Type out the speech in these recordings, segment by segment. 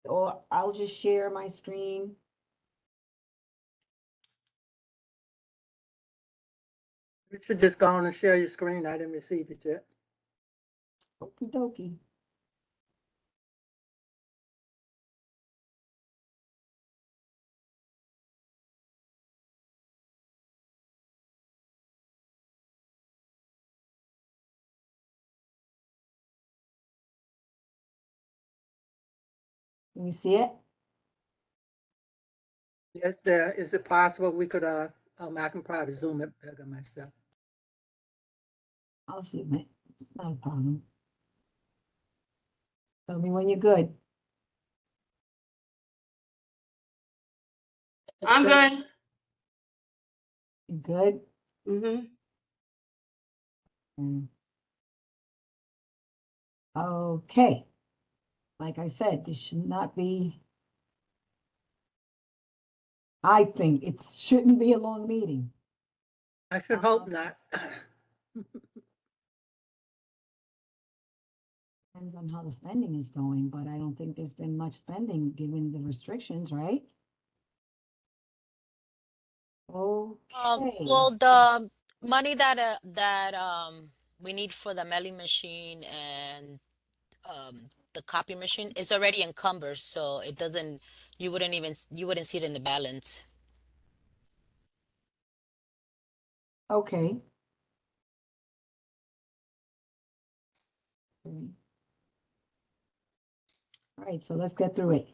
or I'll just share my screen. You should just go on and share your screen. I didn't receive it yet. Okie dokie. Can you see it? Yes, there. Is it possible we could, I can probably zoom it better myself. I'll zoom it. It's not a problem. Tell me when you're good. I'm good. You good? Mm-hmm. Mm. Okay. Like I said, this should not be, I think it shouldn't be a long meeting. I should hope not. Depends on how the spending is going, but I don't think there's been much spending given the restrictions, right? Okay. Well, the money that we need for the mailing machine and the copy machine is already encumbered, so it doesn't. You wouldn't see it in the balance. Okay. All right, so let's get through it.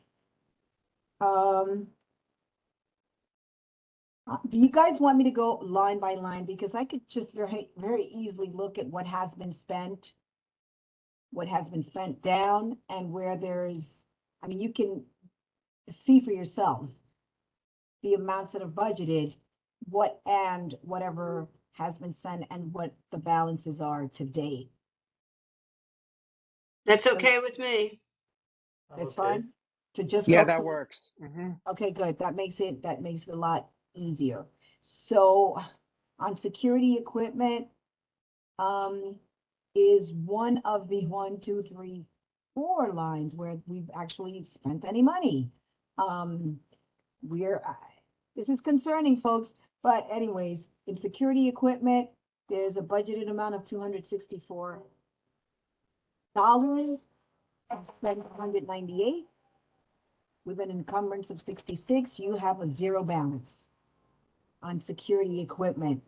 Do you guys want me to go line by line? Because I could just very easily look at what has been spent, what has been spent down, and where there's, I mean, you can see for yourselves the amounts that are budgeted, what and whatever has been sent, and what the balances are to date. That's okay with me. That's Okay. fine? To just Yeah, go that through- works. Hmm. Okay, good. That makes it a lot easier. So on security equipment, is one of the 1, 2, 3, 4 lines where we've actually spent any money. We're this is concerning, folks. But anyways, in security equipment, there's a budgeted amount of $264. I've spent 198 with an encumbrance of 66. You have a zero balance on security equipment.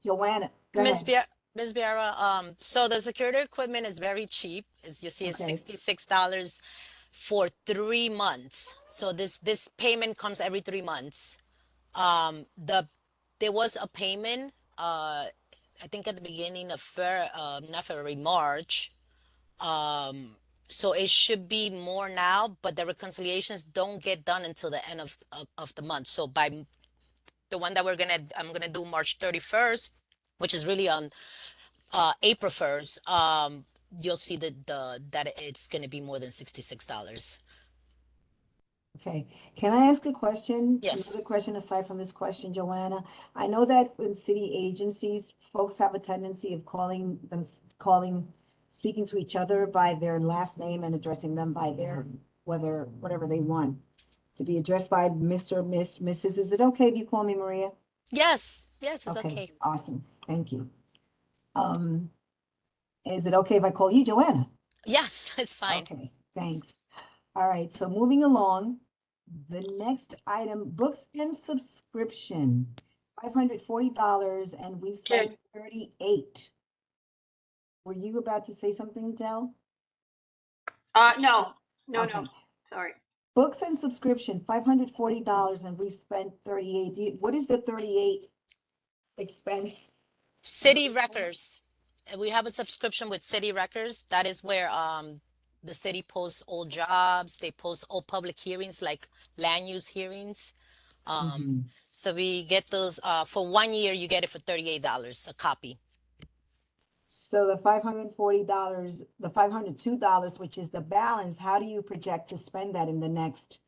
Joanna, go Miss ahead. Miss Biara, so the security equipment is very cheap. As you see, it's Okay. $66 for 3 months. So this payment comes every 3 months. There was a payment, I think at the beginning of not February, March. So it should be more now, but the reconciliations don't get done until the end of the month. So by the one that I'm gonna do March 31st, which is really on April 1st, you'll see that it's gonna be more than $66. Okay, can I ask a question? Yes. Another question aside from this question, Joanna? I know that in city agencies, folks have a tendency of speaking to each other by their last name and addressing them by their, whatever they want. To be addressed by Mr., Miss, Mrs. Is it okay if you call me Maria? Yes, it's Okay, okay. awesome, thank you. Is it okay if I call you Joanna? Yes, it's fine. Okay, thanks. All right, so moving along, the next item, books and subscription, $540, and we've spent Okay. 38. Were you about to say something, Del? No. Okay. Sorry. Books and subscription, $540, and we've spent 38. What is the 38 expense? City Records. We have a subscription with City Records. That is where the city posts all jobs. They post all public hearings like land use hearings. Mhm. So we get those for 1 year. You get it for $38 a copy. So the $540, the $502, which is the balance, how do you project to spend that in the next?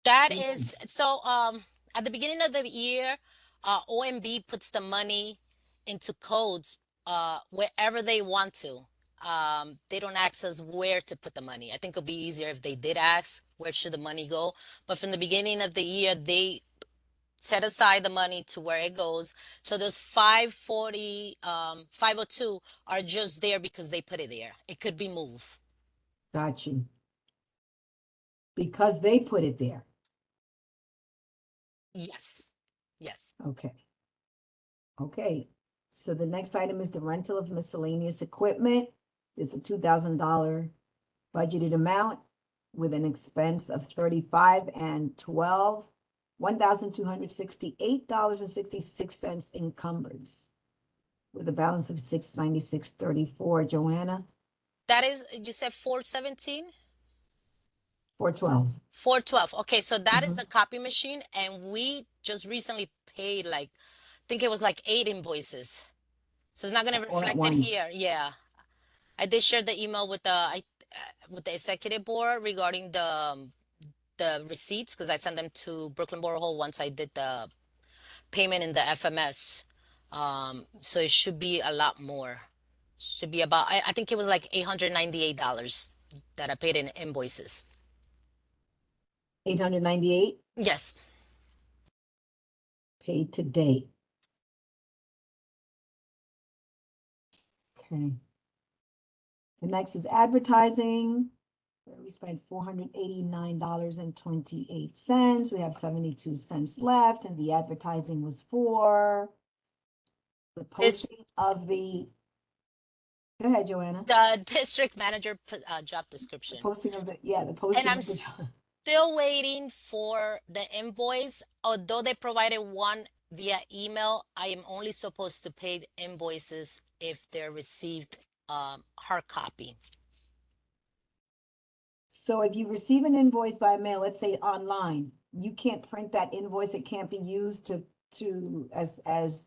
That is so. At the beginning of the year, OMB puts the money into codes wherever they want to. they don't ask us where to put the money. I think it'll be easier if they did ask where should the money go. But from the beginning of the year, they set aside the money to where it goes. So those 540, 502 are just there because they put it there. It could be moved. Got you. Because they put it there. Yes. Yes. Okay. Okay, so the next item is the rental of miscellaneous equipment. It's a $2,000 budgeted amount with an expense of 35 and 12, $1,268.66 encumbered with a balance of 696.34. Joanna, That is, you said 417? 412. 412. Okay, so that is Mhm. the copy machine, and we just recently paid like, I think it was like 8 invoices. So it's not going to All at reflect it once. here. Yeah. I did share the email with with the executive board regarding the receipts because I sent them to Brooklyn Borough Hall once I did the payment in the FMS. So it should be a lot more. Should be about I think it was like $898 that I paid in invoices. 898 Yes. paid to date. Okay. The next is advertising. Where we spent $489.28. We have 72 cents left, and the advertising was for the This posting of the. Go ahead, Joanna. the district manager job The description. posting of the, yeah, the And posting I'm of the. still waiting for the invoice. Although they provided one via email, I am only supposed to pay the invoices if they're received hard copy. So if you receive an invoice by mail, let's say online, you can't print that invoice. It can't be used as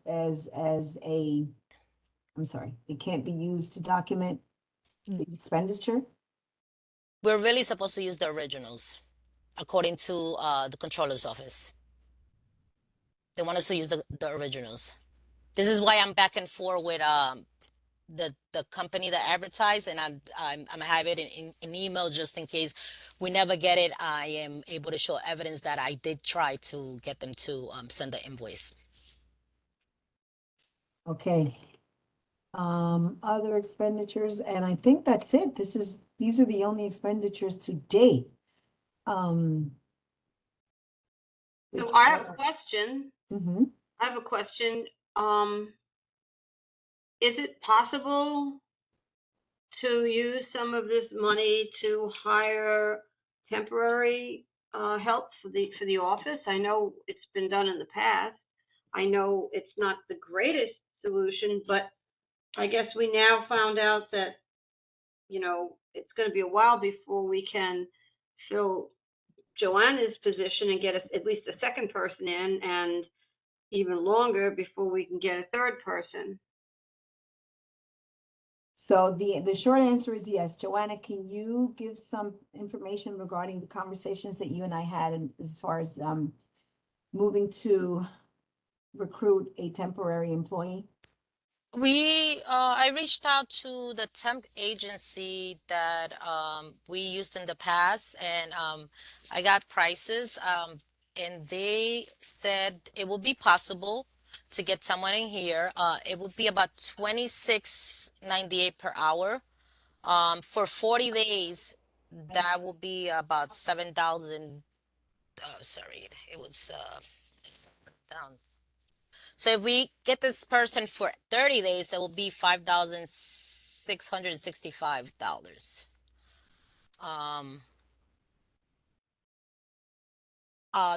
a, I'm sorry, it can't be used to document the expenditure. We're really supposed to use the originals, according to the controller's office. They want us to use the originals. This is why I'm back and forth with the company that advertised, and I'm have it in email just in case we never get it. I am able to show evidence that I did try to get them to send the invoice. Okay. Other expenditures, and I think that's it. These are the only expenditures to date. So Which I have a are- question. Mhm. I have a question. Is it possible to use some of this money to hire temporary help for the office? I know it's been done in the past. I know it's not the greatest solution, but I guess we now found out that, it's going to be a while before we can fill Joanna's position and get at least a second person in, and even longer before we can get a third person. So the short answer is yes. Joanna, can you give some information regarding the conversations that you and I had as far as moving to recruit a temporary employee? I reached out to the temp agency that we used in the past, and I got prices, and they said it would be possible to get someone in here. It would be about 26.98 per hour. For 40 days, that will be about 7,000. Sorry, it was down. So if we get this person for 30 days, it will be $5,665. Um,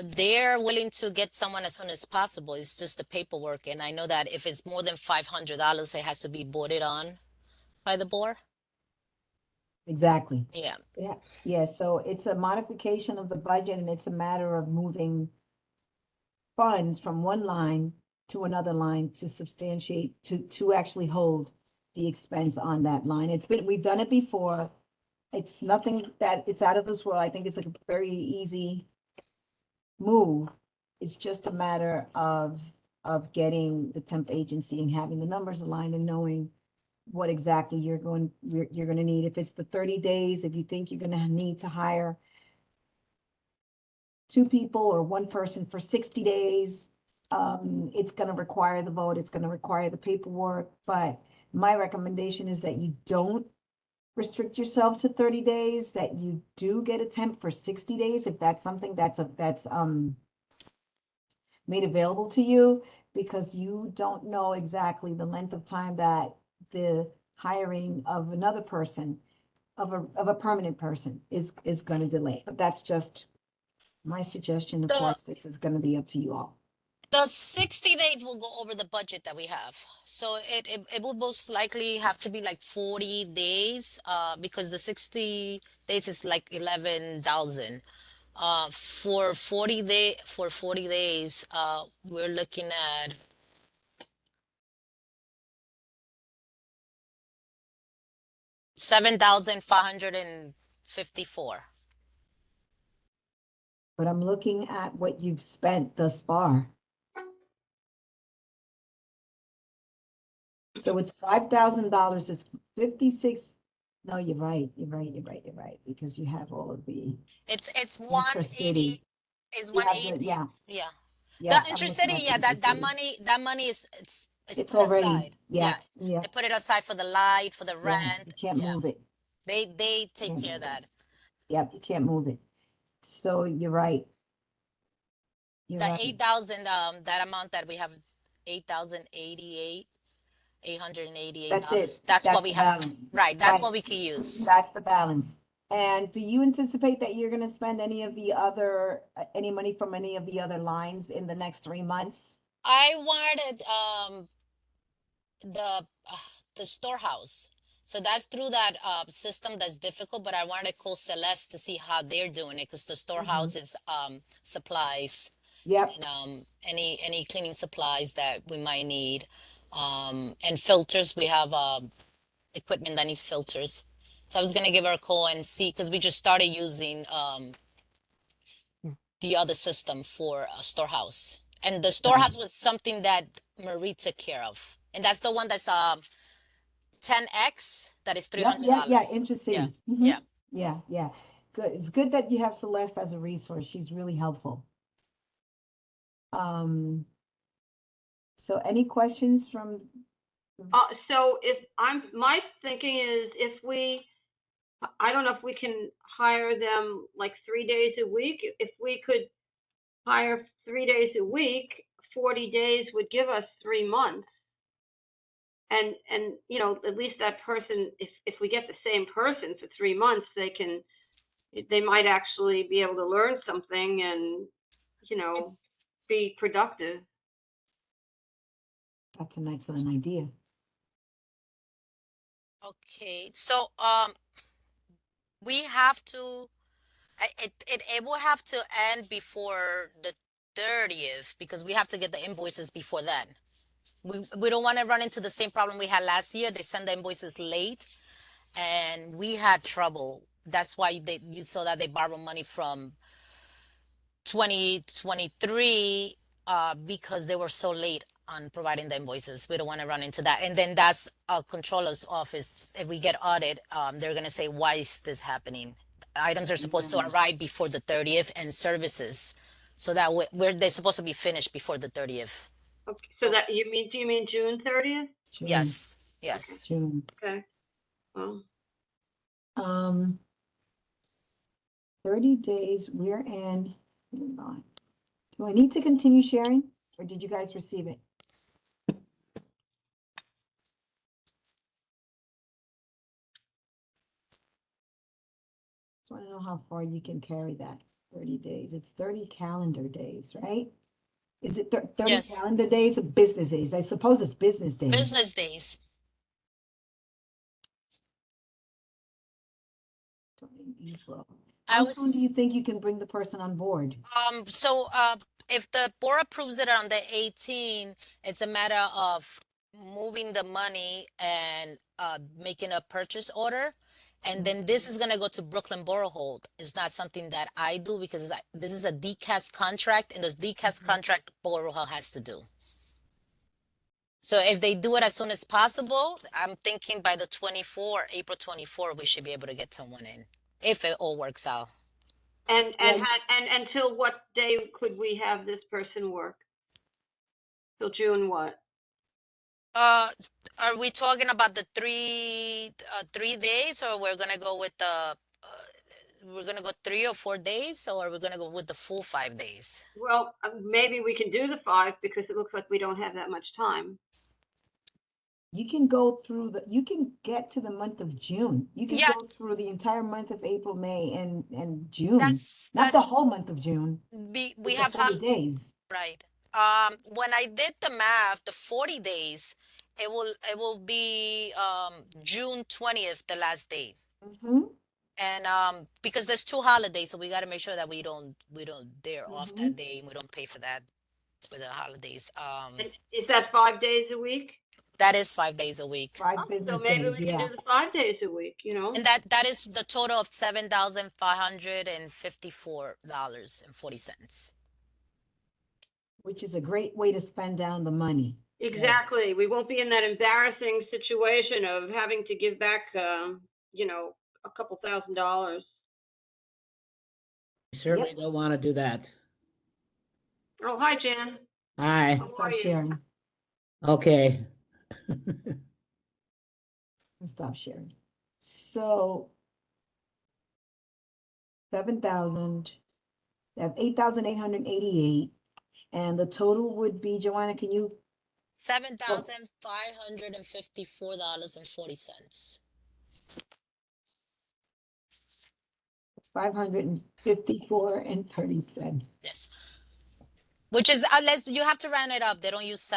they're willing to get someone as soon as possible. It's just the paperwork, and I know that if it's more than $500, it has to be voted on by the board. Exactly. Yeah. Yeah. Yeah. So it's a modification of the budget, and it's a matter of moving funds from one line to another line to substantiate, to actually hold the expense on that line. We've done it before. It's nothing that it's out of this world. I think it's a very easy move. It's just a matter of getting the temp agency and having the numbers aligned and knowing what exactly you're going to need. If it's the 30 days, if you think you're going to need to hire 2 people or 1 person for 60 days, it's going to require the vote, it's going to require the paperwork, but my recommendation is that you don't restrict yourself to 30 days, that you do get a temp for 60 days if that's something that's made available to you, because you don't know exactly the length of time that the hiring of another person, of a permanent person is going to delay. But that's just my suggestion. Of The course, this is going to be up to you all. the 60 days will go over the budget that we have. So it will most likely have to be like 40 days, because the 60 days is like 11,000. For 40 days, we're looking at 7,554. But I'm looking at what you've spent thus far. So it's $5,000. It's 56. No, you're right. Because you have all of the It's Intra-city. 180 is You have the, 180. yeah, Yeah. yeah. The I'm intercity, looking at yeah, the that Intra-city. money is it's It's put already, aside. yeah, Yeah. yeah, They put it aside for the light, for the yeah. You rent. can't Yeah. move it. They take Can't care of move it. that. Yep, you can't move it. So you're right. You're The right. 8,000, that amount that we have, 8,088, That's it. $888. That's what That's we the have. balance. Right. That's Right. what we could use. That's the balance. And do you anticipate that you're going to spend any of the other, any money from any of the other lines in the next 3 months? I wanted the the storehouse. So that's through that system that's difficult, but I wanted to call Celeste to see how they're doing it, because the storehouse is supplies Yep. and any cleaning supplies that we might need, and filters. We have equipment that needs filters. So I was gonna give her a call and see, because we just started using the other system for a storehouse, and the Right. storehouse was something that Marie took care of, and that's the one that's 10X, that is Yep. $300. Yeah. Yeah, Intercity. yeah. Yeah. Good. It's good that you have Celeste as a resource. She's really helpful. So any questions from, So my thinking is I don't know if we can hire them like 3 days a week. If we could hire 3 days a week, 40 days would give us 3 months. And at least that person, if we get the same person for 3 months, they might actually be able to learn something and, be productive. that's an excellent idea. Okay, so we have to, it will have to end before the 30th, because we have to get the invoices before then. We don't want to run into the same problem we had last year. They send the invoices late, and we had trouble. That's why you saw that they borrowed money from 2023, because they were so late on providing the invoices. We don't want to run into that. And then that's our controller's office. If we get audited, they're going to say, why is this happening? Items are supposed to arrive before the 30th, and services. So that they're supposed to be finished before the 30th. Okay, so do you mean June 30th? June. Yes, yes. June. Okay. Well, 30 days, we're in, hold on. Do I need to continue sharing, or did you guys receive it? Just want to know how far you can carry that 30 days. It's 30 calendar days, right? Is it 30 Yes. calendar days or business days? I suppose it's business days. Business days. April. I How was soon do you think you can bring the person on board? so if the board approves it on the 18th, it's a matter of moving the money and making a purchase order. And then this is gonna go to Brooklyn Borough Hold. It's not something that I do, because this is a DCAS contract, and the DCAS contract Borough Hold has to do. So if they do it as soon as possible, I'm thinking by the 24, April 24, we should be able to get someone in, if it all works out. And, Yeah, and until what day could we have this person work? Till June what? Uh, are we talking about the 3 days, or we're gonna go with we're gonna go 3 or 4 days, or we're gonna go with the full 5 days? Well, maybe we can do the 5 because it looks like we don't have that much time. you can go through you can get to the month of June. You can Yeah, go through the entire month of April, May, and June. that's Not the that's whole month of June we with the have 40 days. right. When I did the math, the 40 days, it will be June 20th, the last day. Mm-hmm, And because there's 2 holidays, so we got to make sure that we don't they're off mm-hmm. that day, and we don't pay for that with the holidays. And is that 5 days a week? That is 5 days a week. 5 So business maybe days, we can yeah. do the 5 days a week, you know? And that is the total of $7,554.40. Which is a great way to spend down the money. Exactly. We won't be in that embarrassing situation of having to give back, you know, a couple $1,000. We certainly don't want to do that. Oh, hi, Jan. Hi, How are Stop you? sharing. okay. Stop sharing. So 7,000, they have 8,888, and the total would be, Joanna, can you, $7,554.40. 554.30. Yes. Which is, unless you have to round it up, they don't use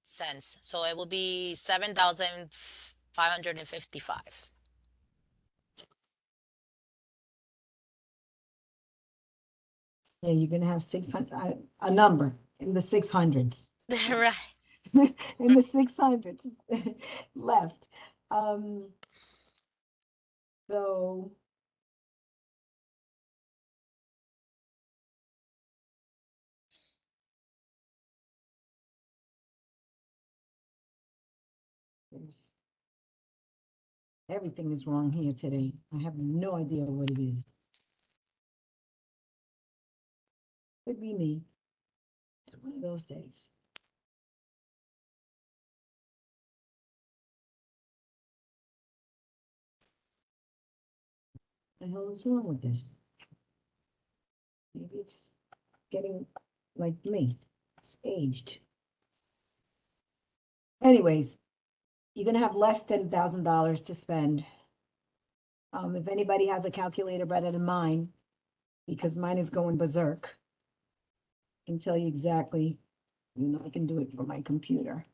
cents. So it will be 7,555. Yeah, you're gonna have 600, a number in the 600s. Right. In the 600s left. So there's everything is wrong here today. I have no idea what it is. Could be me. It's one of those days. The hell is wrong with this? Maybe it's getting like me. It's aged. Anyways, you're gonna have less than $1,000 to spend. If anybody has a calculator better than mine, because mine is going berserk, I can tell you exactly. You know, I can do it from my computer.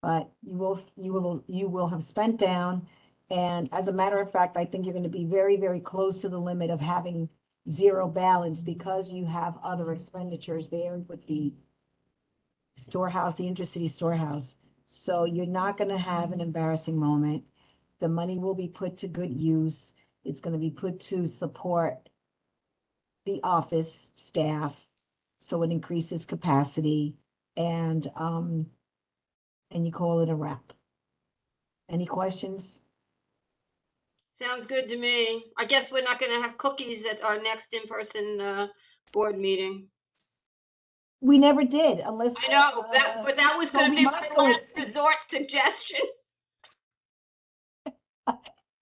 But you will have spent down. And as a matter of fact, I think you're going to be very, very close to the limit of having zero balance because you have other expenditures there with the storehouse, the intercity storehouse. So you're not going to have an embarrassing moment. The money will be put to good use. It's going to be put to support the office staff, so it increases capacity, and you call it a wrap. Any questions? Sounds good to me. I guess we're not gonna have cookies at our next in-person, board meeting. We never did, unless. I know, but that was gonna Toby be my Moscow last is- resort suggestion.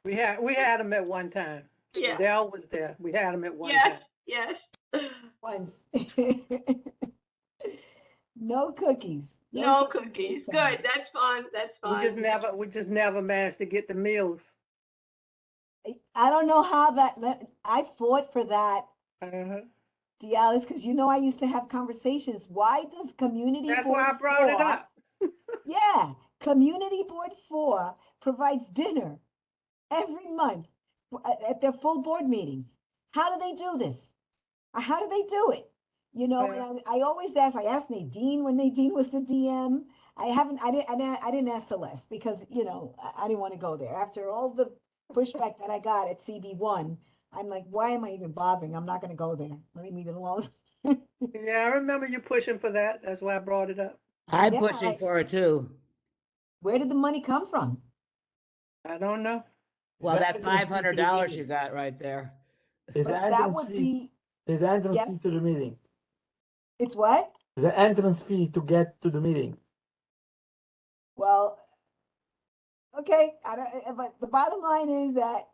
We had them at one time. Yeah. Dell was there. We had them at one Yes, time. yes. Once. No cookies. No this cookies. Good, time. that's fine, that's We just fine. never managed to get the meals. I don't know how that, I fought for that, Uh-huh. Dialis, because you know I used to have conversations. Why does Community That's Board why I brought it 4 up. Yeah, Community Board 4 provides dinner every month at their full board meetings. How do they do this? How do they do it? You know, and I always ask, I asked Nadine when Nadine was the DM. I didn't ask Celeste because, you know, I didn't want to go there. After all the pushback that I got at CB1, I'm like, why am I even bothering? I'm not gonna go there. Let me leave it alone. Yeah, I remember you pushing for that. That's why I brought it up. I'm Yeah, pushing for it too. where did the money come from? I don't know. Well, There's that entrance fee to the $500 you meeting. got right there. There's an But that entrance would fee. be, There's an entrance yes, fee to the meeting. it's what? There's an entrance fee to get to the meeting. Well, okay, I don't, but the bottom line is that,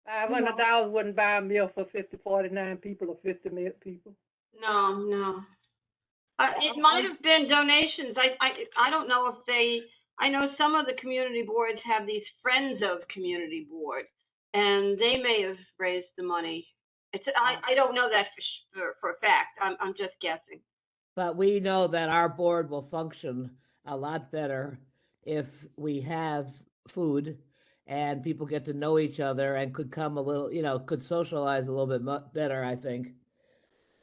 $500 wouldn't buy a meal for 49 people or 50 people. No, no. It I- might have been donations. I don't know if they, I know some of the community boards have these Friends of Community Board, and they may have raised the money. I don't know that for a fact. I'm just guessing. But we know that our board will function a lot better if we have food and people get to know each other and could come a little, could socialize a little bit better, I think.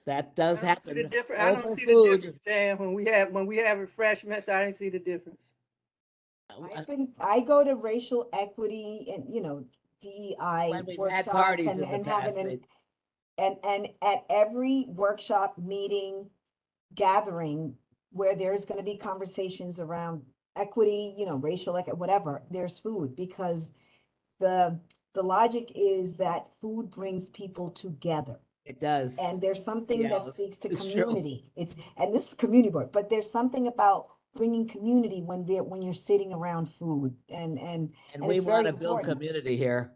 That does I don't see the happen difference. I don't over see the food. difference, Dan. When we have refreshments, I didn't see the difference. I go to racial equity and, DEI When we've had workshops parties and, in the and having past, and at every workshop, meeting, gathering where there's going to be conversations around equity, racial, whatever, there's food because the logic is that food brings people together. it does. And there's something Yeah, that speaks to it's true. community. And this is community board, but there's something about bringing community when you're sitting around food and And and we it's want very to build important. community here.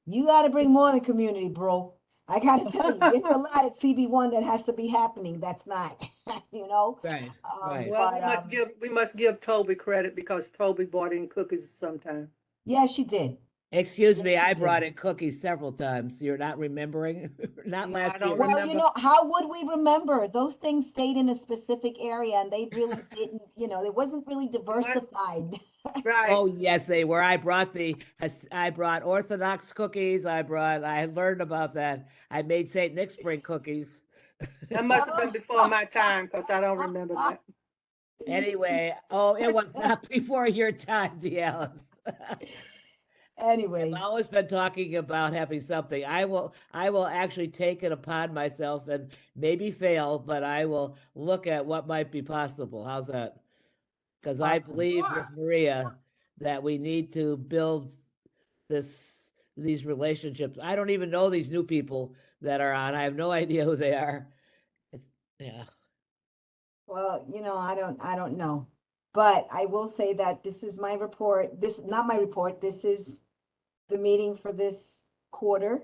You got to bring more than community, bro. I got to tell you, it's a lot at CB1 that has to be happening. That's not, Right, right. Well, But we must give Toby credit because Toby bought in cookies sometime. yeah, she did. Excuse Yes, me, she I did. brought in cookies several times. You're not remembering? Not No, last I don't year. Well, remember. how would we remember? Those things stayed in a specific area and they really didn't, it wasn't really diversified. Right. Oh, yes, they were. I brought Orthodox cookies. I learned about that. I made St. Nick's bring cookies. That must have been before my time because I don't remember that. Anyway, it was not before your time, Dallas. Anyway, I've always been talking about having something. I will actually take it upon myself and maybe fail, but I will look at what might be possible. How's that? Because I Awesome. believe with Maria that we need to build these relationships. I don't even know these new people that are on. I have no idea who they are. Yeah. well, I don't know. But I will say that this is my report. This is not my report. This is the meeting for this quarter.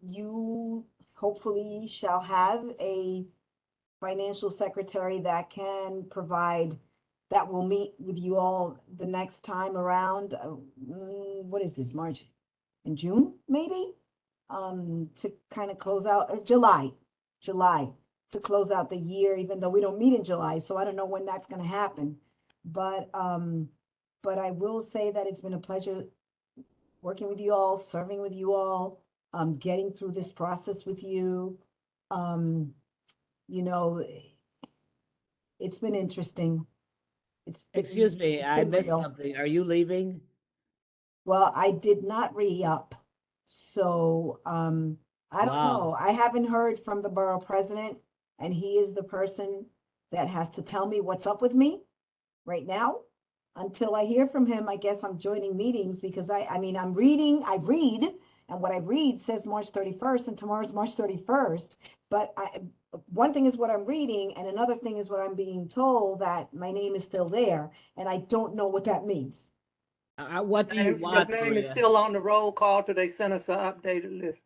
You hopefully shall have a financial secretary that can provide, that will meet with you all the next time around. What is this, March and June, maybe? To kind of close out, or July to close out the year, even though we don't meet in July, so I don't know when that's going to happen. But I will say that it's been a pleasure working with you all, serving with you all, getting through this process with you. You know, it's been interesting. Excuse me, it's I been missed real. something. Are you leaving? Well, I did not re-up, so I don't know. Wow. I haven't heard from the borough president, and he is the person that has to tell me what's up with me right now. Until I hear from him, I guess I'm joining meetings because I mean, I read, and what I read says March 31st, and tomorrow's March 31st. But one thing is what I'm reading, and another thing is what I'm being told that my name is still there, and I don't know what that means. What do you Your want, name is Maria? still on the roll call till they send us an updated list.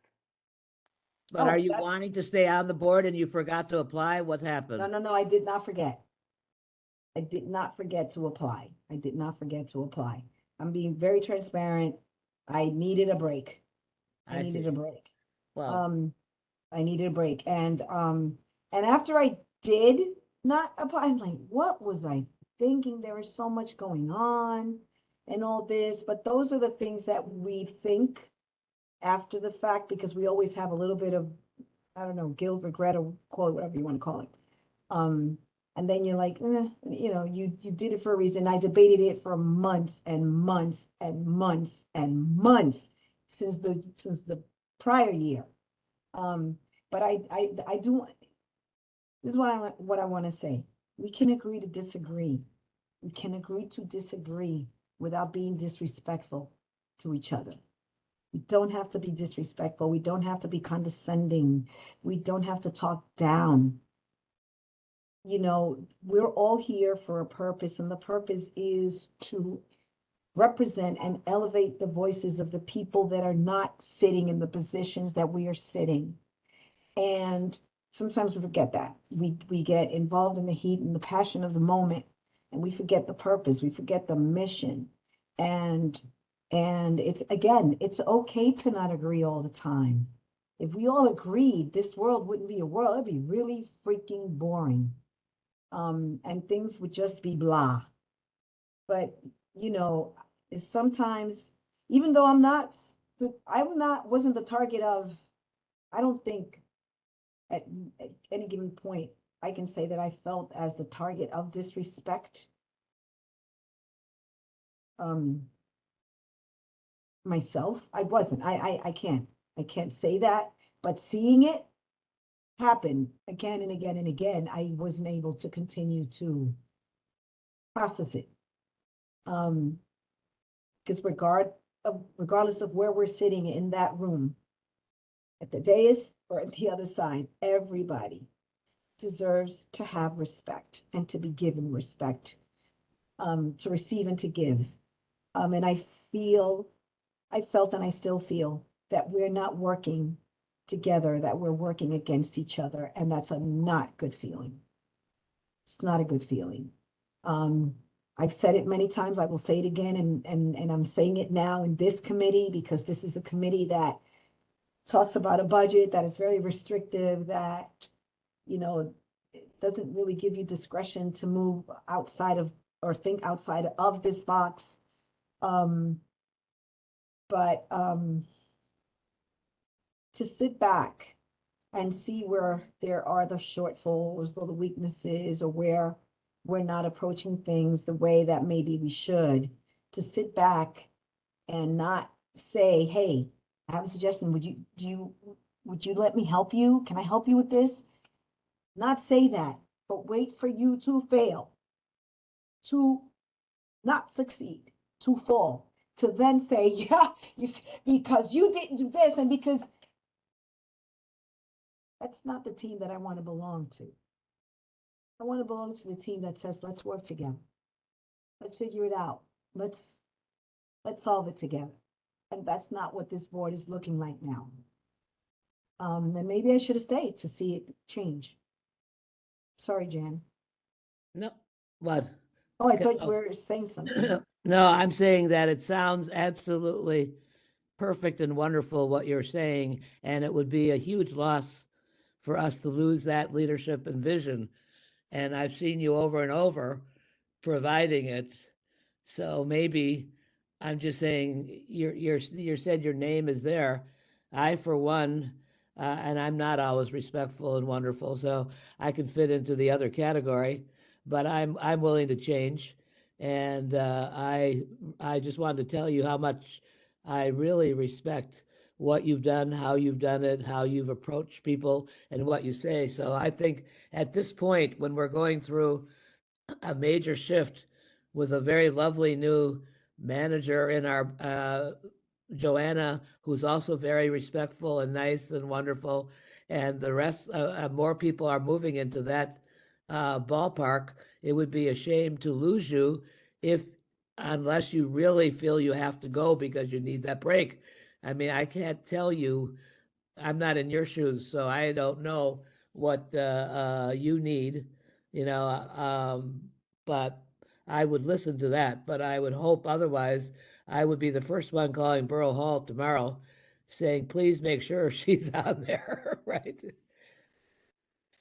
But are Oh, you wanting to stay on the board and you forgot to apply? What happened? No, I did not forget. I did not forget to apply. I did not forget to apply. I'm being very transparent. I needed a break. I needed see. a break. Well, I needed a break. And after I did not apply, I'm like, what was I thinking? There was so much going on and all this, but those are the things that we think after the fact because we always have a little bit of, I don't know, guilt, regret, or call it whatever you want to call it. And then you're like, you did it for a reason. I debated it for months and months and months and months, since the prior year. But I do, this is what I want to say. We can agree to disagree. We can agree to disagree without being disrespectful to each other. We don't have to be disrespectful. We don't have to be condescending. We don't have to talk down. You know, we're all here for a purpose, and the purpose is to represent and elevate the voices of the people that are not sitting in the positions that we are sitting. And sometimes we forget that. We get involved in the heat and the passion of the moment, and we forget the purpose. We forget the mission. And it's okay to not agree all the time. If we all agreed, this world wouldn't be a world. It'd be really freaking boring. And things would just be blah. But you know, sometimes, even though wasn't the target of, I don't think at any given point I can say that I felt as the target of disrespect. Myself, I wasn't. I can't say that, but seeing it happen again and again and again, I wasn't able to continue to process it. Because regardless of where we're sitting in that room, at the dais or at the other side, everybody deserves to have respect and to be given respect, to receive and to give. And I felt and I still feel that we're not working together, that we're working against each other, and that's a not good feeling. It's not a good feeling. I've said it many times, I will say it again, and I'm saying it now in this committee, because this is a committee that talks about a budget that is very restrictive, that, you know, it doesn't really give you discretion to move outside of or think outside of this box. But to sit back and see where there are the shortfalls or the weaknesses, or where we're not approaching things the way that maybe we should, to sit back and not say, hey, I have a suggestion. Would you let me help you? Can I help you with this? Not say that, but wait for you to fail, to not succeed, to fall, to then say, yeah, because you didn't do this, and because that's not the team that I want to belong to. I want to belong to the team that says, let's work together. Let's figure it out. Let's solve it together. And that's not what this board is looking like now. And maybe I should have stayed to see it change. Sorry, Jan. No, what? Oh, I Okay, thought you oh. were saying something. No, I'm saying that it sounds absolutely perfect and wonderful what you're saying, and it would be a huge loss for us to lose that leadership and vision. And I've seen you over and over providing it. So maybe I'm just saying you said your name is there. I, for one, and I'm not always respectful and wonderful, so I can fit into the other category, but I'm willing to change. And I just wanted to tell you how much I really respect what you've done, how you've done it, how you've approached people, and what you say. So I think at this point, when we're going through a major shift with a very lovely new manager in our Joanna, who's also very respectful and nice and wonderful, and the rest, more people are moving into that ballpark. It would be a shame to lose you unless you really feel you have to go because you need that break. I mean, I can't tell you, I'm not in your shoes, so I don't know what you need, but I would listen to that. But I would hope otherwise. I would be the first one calling Borough Hall tomorrow saying, please make sure she's on there, right?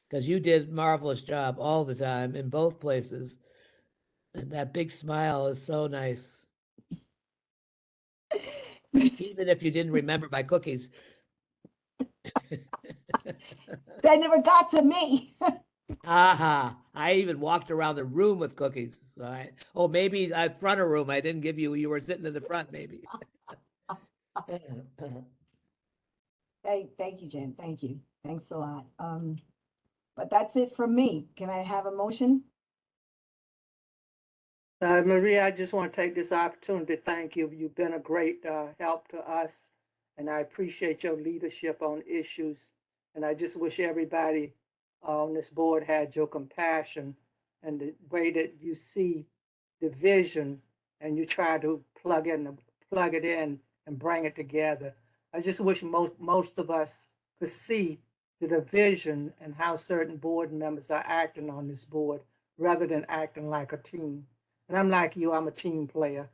Because you did marvelous job all the time in both places. And that big smile is so nice. Even if you didn't remember my cookies. That never got to me. Aha, I even walked around the room with cookies. So maybe front of room, I didn't give you, you were sitting in the front, maybe. Thank you, Jen. Thank you. Thanks a lot. But that's it from me. Can I have a motion? Maria, I just want to take this opportunity to thank you. You've been a great help to us, and I appreciate your leadership on issues. And I just wish everybody on this board had your compassion and the way that you see the vision and you try to plug it in and bring it together. I just wish most of us could see the division and how certain board members are acting on this board rather than acting like a team. And I'm like you, I'm a team player,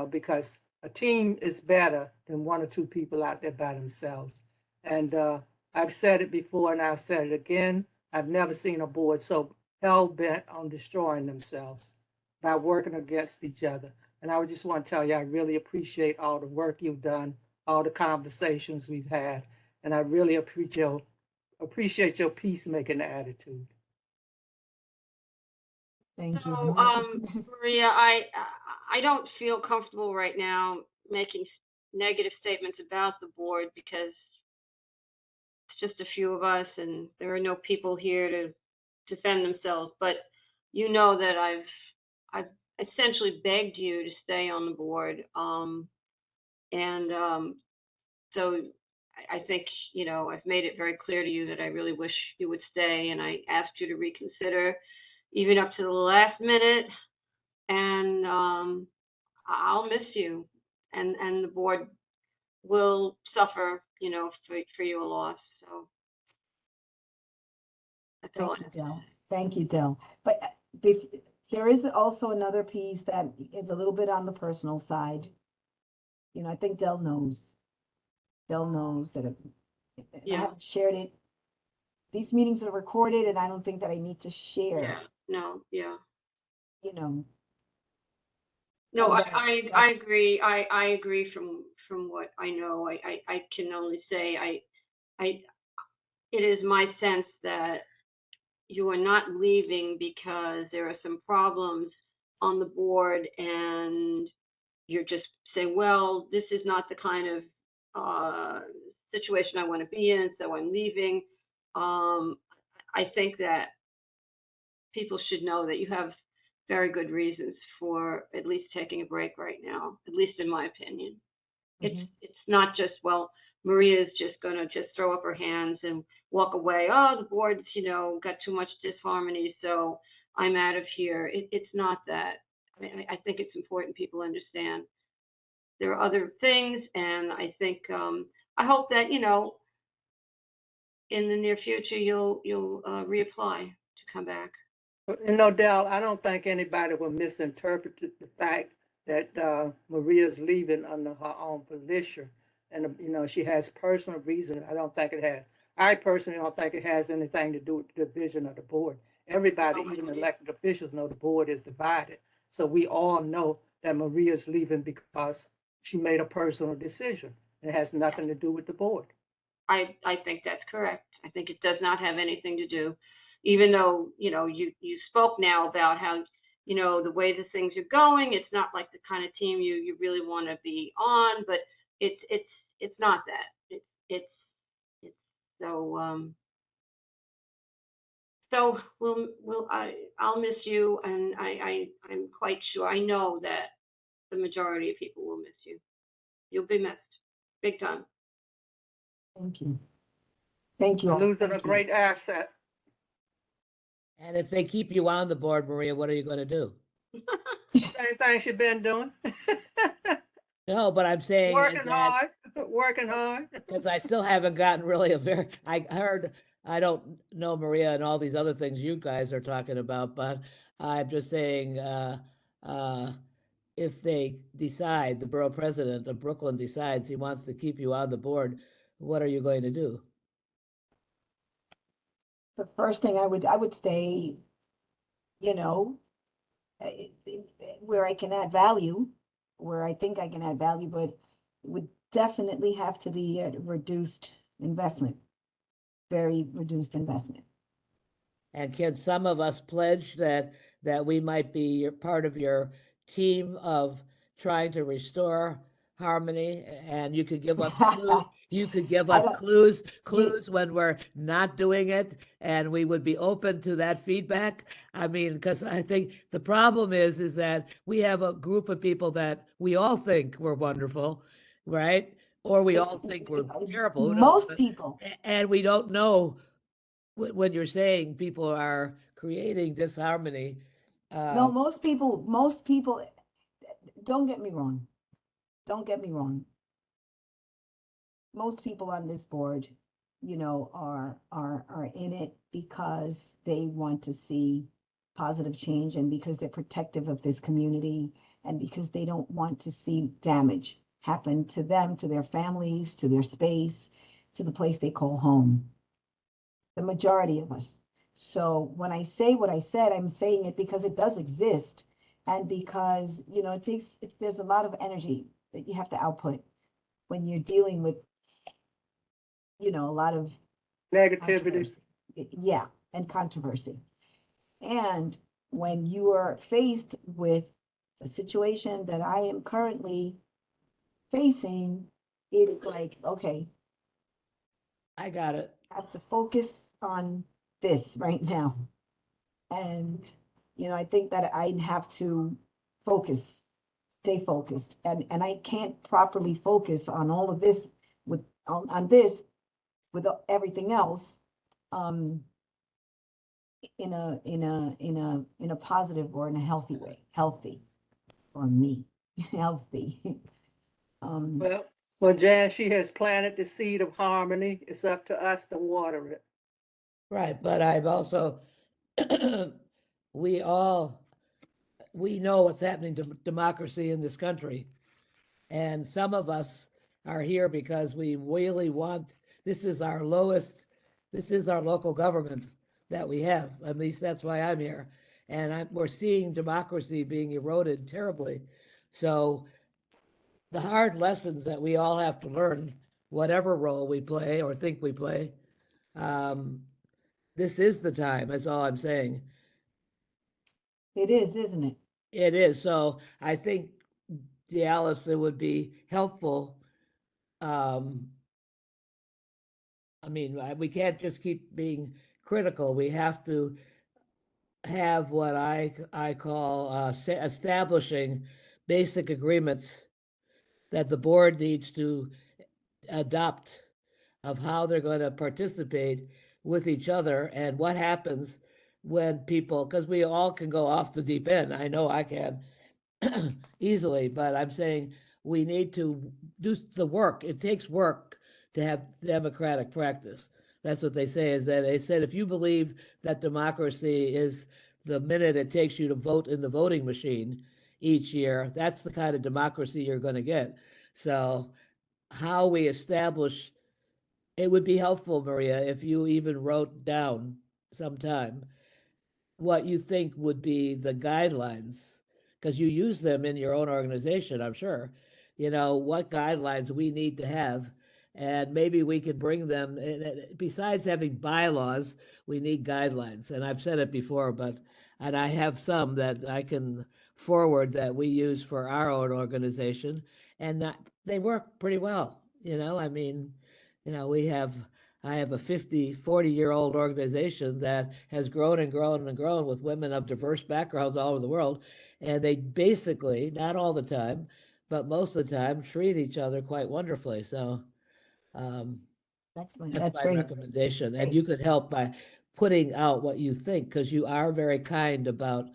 because a team is better than one or two people out there by themselves. And I've said it before and I'll say it again. I've never seen a board so hell bent on destroying themselves by working against each other. And I would just want to tell you, I really appreciate all the work you've done, all the conversations we've had, and I really appreciate your peacemaking attitude. Thank you. So, Maria, I don't feel comfortable right now making negative statements about the board because it's just a few of us and there are no people here to defend themselves. But you know that I've essentially begged you to stay on the board. So I think, I've made it very clear to you that I really wish you would stay, and I asked you to reconsider even up to the last minute. And I'll miss you, and the board will suffer, for your loss. So that's all. Thank you, Del. Thank you, Del. But there is also another piece that is a little bit on the personal side. I think Del knows. Del knows that I Yeah. haven't shared it. These meetings are recorded, and I don't think that I need to share. Yeah. No. Yeah. No, And I agree. I agree from what I know. I can only say it is my sense that you are not leaving because there are some problems on the board and you're just saying, well, this is not the kind of situation I want to be in, so I'm leaving. I think that people should know that you have very good reasons for at least taking a break right now, at least in my opinion. It's not just, well, Maria's just going to just throw up her hands and walk away. Oh, the board's, got too much disharmony, so I'm out of here. It's not that. I think it's important people understand there are other things, and I think I hope that in the near future you'll reapply to come back. Del, I don't think anybody will misinterpret the fact that Maria's leaving under her own position. And, she has personal reasons. I personally don't think it has anything to do with the division of the board. Everybody, even elected officials, know the board is divided. So we all know that Maria's leaving because she made a personal decision. It has nothing to do with the board. I think that's correct. I think it does not have anything to do, even though, you spoke now about how, the way the things are going, it's not like the kind of team you really want to be on, but it's not that. It's so I'll miss you, and I'm quite sure, I know that the majority of people will miss you. You'll be missed, big time. Thank you. Thank you all. Losing Thank a great asset. And if they keep you on the board, Maria, what are you going to do? Same thing she's been doing. No, but I'm saying Working hard. because I still haven't gotten really I don't know Maria and all these other things you guys are talking about, but I'm just saying, if they decide, the borough president of Brooklyn decides he wants to keep you on the board, what are you going to do? The first thing I would stay, where I can add value, where I think I can add value, but it would definitely have to be a reduced investment, very reduced investment. And can some of us pledge that we might be part of your team of trying to restore harmony, and you could give us clues. You could give I us don't- clues when we're not doing it, and we would be open to that feedback. I mean, because I think the problem is that we have a group of people that we all think we're wonderful, right? Or we all think we're terrible. Who knows? Most people, And we don't know when you're saying people are creating disharmony. no, most people, don't get me wrong. Don't get me wrong. Most people on this board, you know, are in it because they want to see positive change and because they're protective of this community and because they don't want to see damage happen to them, to their families, to their space, to the place they call home. The majority of us. So when I say what I said, I'm saying it because it does exist and because, you know, there's a lot of energy that you have to output when you're dealing with, you know, a lot of Negativity. controversy. Yeah, and controversy. And when you are faced with a situation that I am currently facing, it's like, okay, I got it. I have to focus on this right now. And, you know, I think that I have to stay focused. And I can't properly focus on all of this on this with everything else in a positive or in a healthy way. Healthy for me. Healthy. Um, Well, Jan, she has planted the seed of harmony. It's up to us to water it. Right, but I've also, we know what's happening to democracy in this country. And some of us are here because we really want, this is our local government that we have. At least that's why I'm here. And we're seeing democracy being eroded terribly. So the hard lessons that we all have to learn, whatever role we play or think we play, this is the time, that's all I'm saying. it is, isn't it? It is. So I think, Dallas, it would be helpful. I mean, we can't just keep being critical. We have to have what I call establishing basic agreements that the board needs to adopt of how they're going to participate with each other and what happens when people, because we all can go off the deep end. I know I can easily, but I'm saying we need to do the work. It takes work to have democratic practice. That's what they say, is that they said if you believe that democracy is the minute it takes you to vote in the voting machine each year, that's the kind of democracy you're going to get. So how we establish, it would be helpful, Maria, if you even wrote down sometime what you think would be the guidelines, because you use them in your own organization, I'm sure. You know, what guidelines we need to have, and maybe we could bring them, besides having bylaws, we need guidelines. And I've said it before, and I have some that I can forward that we use for our own organization, and they work pretty well. You know, I mean, you know, I have a 40-year-old organization that has grown and grown and grown with women of diverse backgrounds all over the world. And they basically, not all the time, but most of the time, treat each other quite wonderfully. So Excellent. that's That's my great. recommendation. And Great. you could help by putting out what you think, because you are very kind about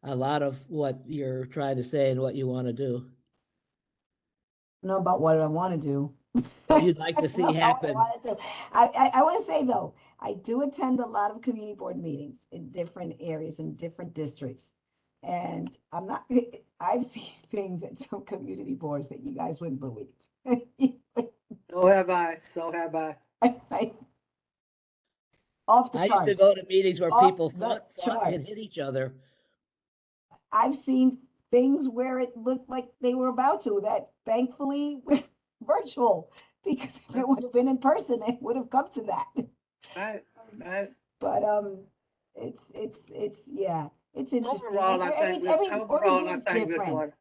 a lot of what you're trying to say and what you want to do. Know about what I want to do. What you'd like to see Know about what happen. I want to do. I want to say though, I do attend a lot of community board meetings in different areas, in different districts. And I'm not, I've seen things at some community boards that you guys wouldn't believe. So have I. So have I. Off the I used to charts. go to meetings where Off people the fought and charts. hit each other. I've seen things where it looked like they were about to, that thankfully were virtual, because if it would have been in person, it would have come to that. Right, right. But it's yeah, it's interesting. Overall, I think Every we're organization is doing.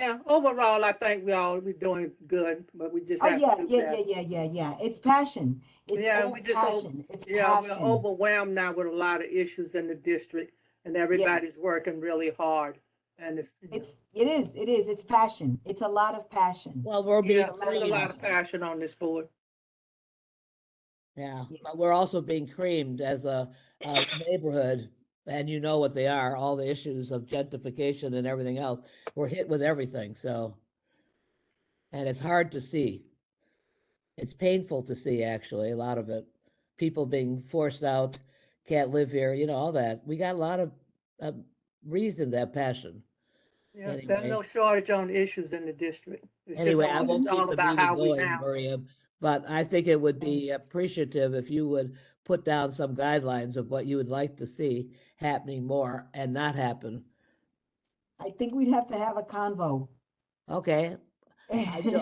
Yeah, overall, I think we're doing good, but we just Oh, have to yeah, do yeah, better. yeah. It's passion. It's Yeah, all we just passion. It's yeah, we're passion. overwhelmed now with a lot of issues in the district, and Yes. everybody's working really hard. And It is. It's passion. It's a lot of passion. Well, we're being yeah, It's a lot there's a of creamed. lot of passion on this board. Yeah, Yeah. but we're also being creamed as a neighborhood, and you know what they are, all the issues of gentrification and everything else. We're hit with everything, so. And it's hard to see. It's painful to see, actually, a lot of it. People being forced out, can't live here, all that. We got a lot of uh, reason to have passion. Yeah, there's Anyway, no shortage on issues in the district. It's just anyway, I all, it's won't keep all the about meeting how we going, handle it. Maria, but I think it would be Thanks. appreciative if you would put down some guidelines of what you would like to see happening more and not happen. I think we'd have to have a convo. Okay,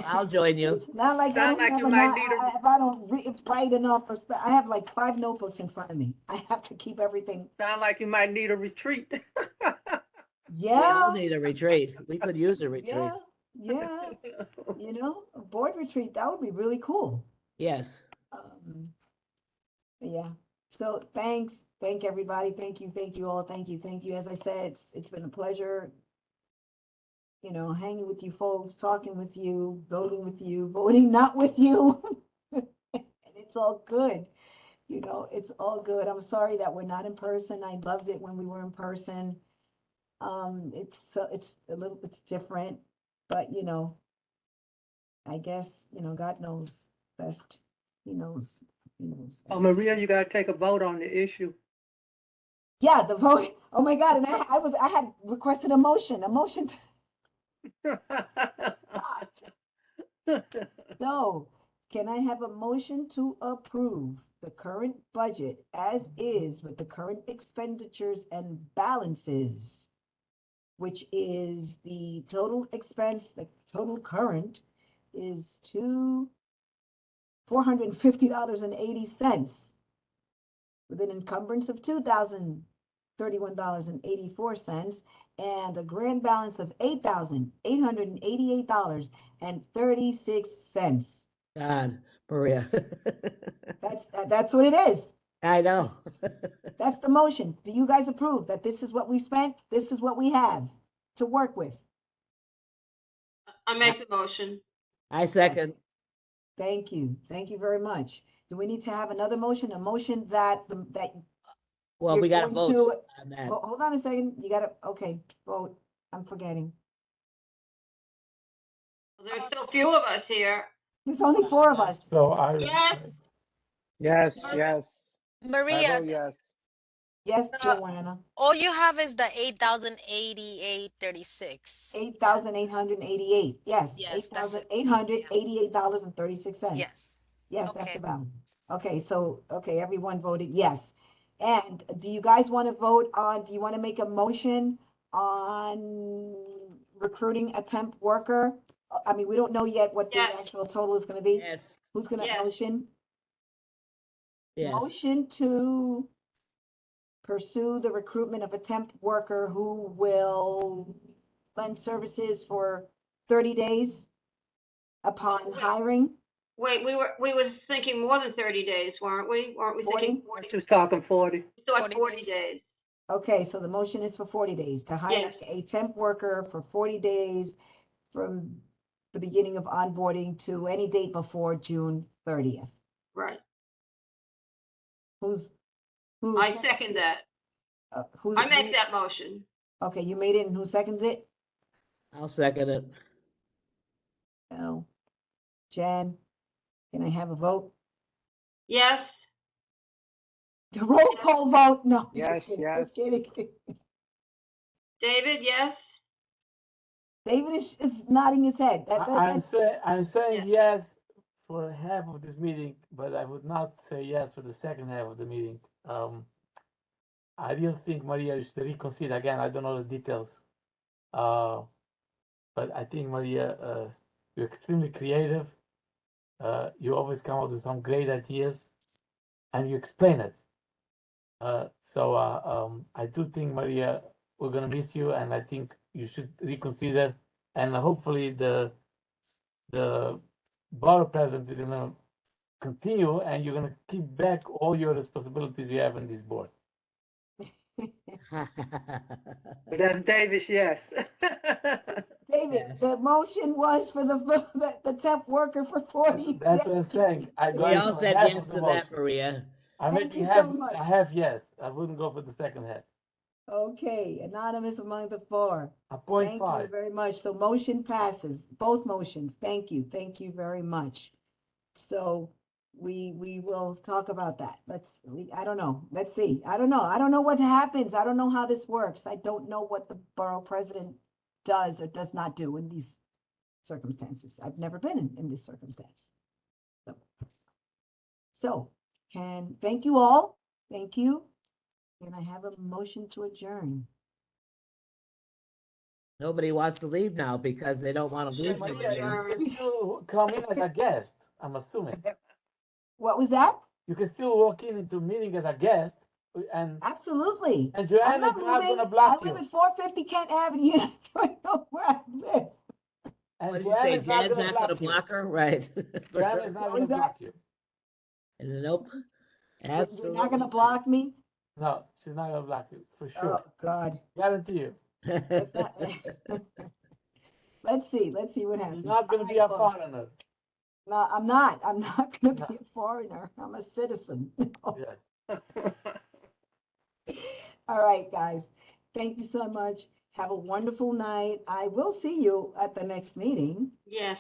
I'll join you. It's not like I Sound don't like have you a, might need a if I don't write enough, I have like 5 notebooks in front of me. I have to keep everything. sound like you might need a retreat. We all Yeah, need a retreat. We could use a retreat. yeah. A board retreat, that would be really cool. Yes. Yeah. So thank everybody. Thank you all. Thank you. As I said, it's been a pleasure, hanging with you folks, talking with you, voting not with you. And it's all good. It's all good. I'm sorry that we're not in person. I loved it when we were in person. It's different, but I guess, God knows best. He knows. Oh, Maria, you gotta take a vote on the issue. Yeah, the vote. Oh my God. And I had requested a motion. So can I have a motion to approve the current budget as is with the current expenditures and balances, which is the total expense, the total current is $450.80 with an encumbrance of $2,031.84 and a grand balance of $888.36. God, Maria. That's what it is. I know. That's the motion. Do you guys approve that this is what we spent? This is what we have to work with? I make the motion. I second. Thank you. Thank you very much. Do we need to have another motion? A motion that Well, you're we got going votes to- on that. hold on a second. You gotta, okay, vote. I'm forgetting. There's so few of us here. There's only 4 of us. So I. Yes. Yes, Mar- yes. I Maria, vote yes. Yes, Uh, Joanna. all you have is the 8,088.36. 8,888. Yes, Yes, that's it. $8,888.36. Yes. Yes, that's Okay. the balance. Okay, so, everyone voted yes. And do you guys want to vote on, do you want to make a motion on recruiting a temp worker? I mean, we don't know yet what the Yes. actual total is going to be. Yes, Who's going to Yes. motion? yes. Motion to pursue the recruitment of a temp worker who will lend services for 30 days upon hiring. Wait, we were thinking more than 30 days, weren't we? Weren't we 40? thinking 40? She was talking 40. So like 40 40 days. days. Okay, so the motion is for 40 days to hire Yes. a temp worker for 40 days from the beginning of onboarding to any date before June 30th. Right. Who's I second that. who's I make that motion. Okay, you made it, and who seconds it? I'll second it. Oh, Jan, can I have a vote? Yes. The roll call vote? No. just Yes, kidding, yes. just kidding. David, yes. David is nodding his head. I'm saying yes for half of this meeting, but I would not say yes for the second half of the meeting. I really think, Maria, you should reconsider again. I don't know the details. But I think, Maria, you're extremely creative. You always come up with some great ideas and you explain it. So I do think, Maria, we're gonna miss you, and I think you should reconsider and hopefully the borough president is gonna continue, and you're gonna keep back all your responsibilities you have in this board. But that's Davis, yes. David, Yes. the motion was for the temp worker for 40 That's what I'm days. saying. I We go all for said half yes of the to motion. that, Maria. I'm Thank making you half, so much. a half yes. I wouldn't go for the second half. Okay, anonymous among the four. A point Thank you five. very much. So motion passes, both motions. Thank you very much. So we will talk about that. I don't know. Let's see. I don't know what happens. I don't know how this works. I don't know what the borough president does or does not do in these circumstances. I've never been in this circumstance. So thank you all. Thank you. And I have a motion to adjourn. Nobody wants to leave now because they don't want to lose Sure, you. Maria, Maria. you can still come in as a guest, I'm assuming. What was that? You can still walk into a meeting as a guest, and Absolutely. And I'm Joanne is not not moving. gonna block I live you. at 450 Kent Avenue. I don't know where I live. And What do you Joanne say? is not Jan's gonna not gonna block you. block her? Right. For Joanne sure. is not What gonna was that? block you. Nope. You're Absolutely. not gonna block me? No, she's not gonna block you, for sure. Oh, God. Guarantee you. Let's not. Let's see what You're happens. not gonna All be right, a folks. foreigner. No, I'm not. I'm not gonna No. be a foreigner. I'm a citizen. Yeah. All right, guys. Thank you so much. Have a wonderful night. I will see you at the next meeting. Yes.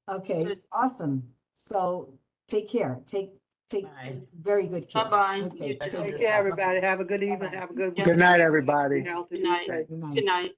Okay, Good. awesome. So take care. Take Bye. very good care. Bye-bye. Okay, You too. Take care, everybody. Have a good evening. Bye-bye. Have a good Yeah. weekend. Good night, Be everybody. healthy, Good be night. safe. Good night. Good night.